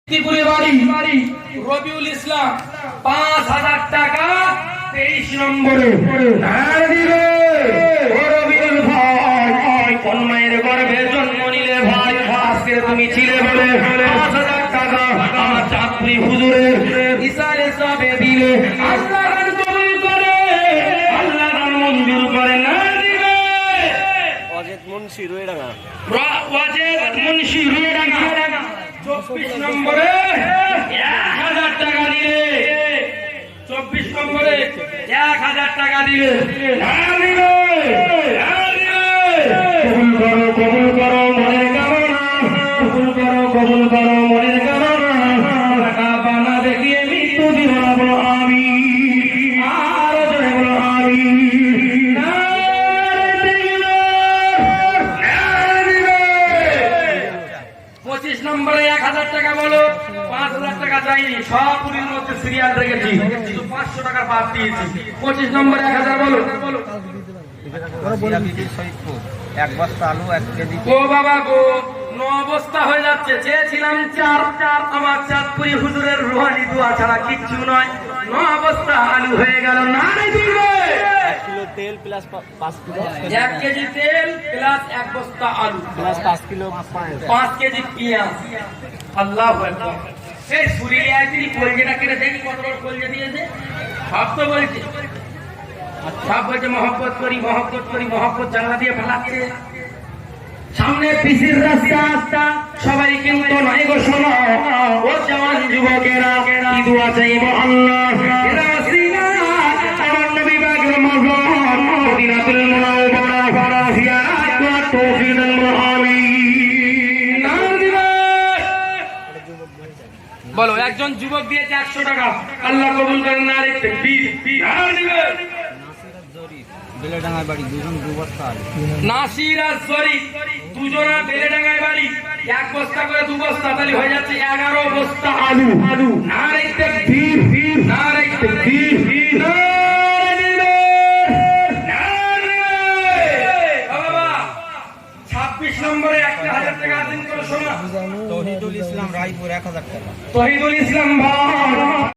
ত্রিপুরে বাড়ি রবিউল ইসলাম ৫,০০০ টাকা ২৩ নম্বরে রবিউল ভাই কোন মায়ের গর্ভে জন্ম নিলে ভাই আজকে তুমি ছিলে বলে ৫,০০০ টাকা আমার চাঁদপুরি হুজুরের ইসালে সবে দিলে আল্লাহ কবুল করে আল্লাহ মঞ্জুর করে না দিবে অজেদ মুন্সি রুইডাঙ্গা ওয়াজেদ মুন্সি রুইডাঙ্গা ২৪ নম্বরে ১,০০০ টাকা দিলে ২৪ নম্বরে ১,০০০ টাকা দিলে কবুল করো মনের কামনা কবুল করো মনের কামনা টাকা বানা দেখিয়ে মৃত্যু দিব না বলো আমি আর জোরে বলো আমি ২৫ নম্বরে ১,০০০ টাকা বলো ৫,০০০ টাকা চাইনি সব পুরীর মধ্যে সিরিয়াল রেখেছি শুধু ৫০০ টাকা বাদ দিয়েছি ২৫ নম্বরে ১,০০০ বলো এক বস্তা আলু ১ কেজি ও বাবা গো ৯ বস্তা হয়ে যাচ্ছে চেয়েছিলাম ৪ আমার চাঁদপুরি হুজুরের রুহানি দোয়া ছাড়া কিচ্ছু নয় ৯ বস্তা আলু হয়ে গেল না দিবে ১ কিলো তেল প্লাস ৫ কিলো ১ কেজি তেল প্লাস ১ বস্তা আলু প্লাস ৫ কিলো ৫ কেজি পেঁয়াজ আল্লাহু আকবার এই শরীরে আইতি কলজেটা কেটে দেখি কত বড় কলজে দিয়েছে সব তো বলছে সব বলছে মহব্বত করি মহব্বত জানলা দিয়ে ফেলাচ্ছে সামনে পিসির রাস্তা সবাই কিন্তু নয় গো শোনো ও জওয়ান যুবকেরা কি দোয়া চাইবো আল্লাহ এরা সিনা আমার নবী পাকের মজম মদিনাতুল মুনাওয়ারা জিয়ারাত ওয়া তৌফিকুল আমিন নাম দিবে বলো একজন যুবক দিয়েছে ১০০ টাকা আল্লাহ কবুল করেন না রে তাকবীর নাম দিবে বেলেডাঙ্গায় বাড়ি দুজন ২ বস্তা আলু নাসির আর শরীফ দুজনা বেলেডাঙ্গায় বাড়ি ১ বস্তা করে ২ বস্তা তাহলে হয়ে যাচ্ছে ১১ বস্তা আলু নারে তাকবীর নারে তাকবীর বাবা ২৬ নম্বরে ১,০০০ টাকা দিন করে শোনা তৌহিদুল ইসলাম রায়পুর ১,০০০ টাকা তৌহিদুল ইসলাম ভাই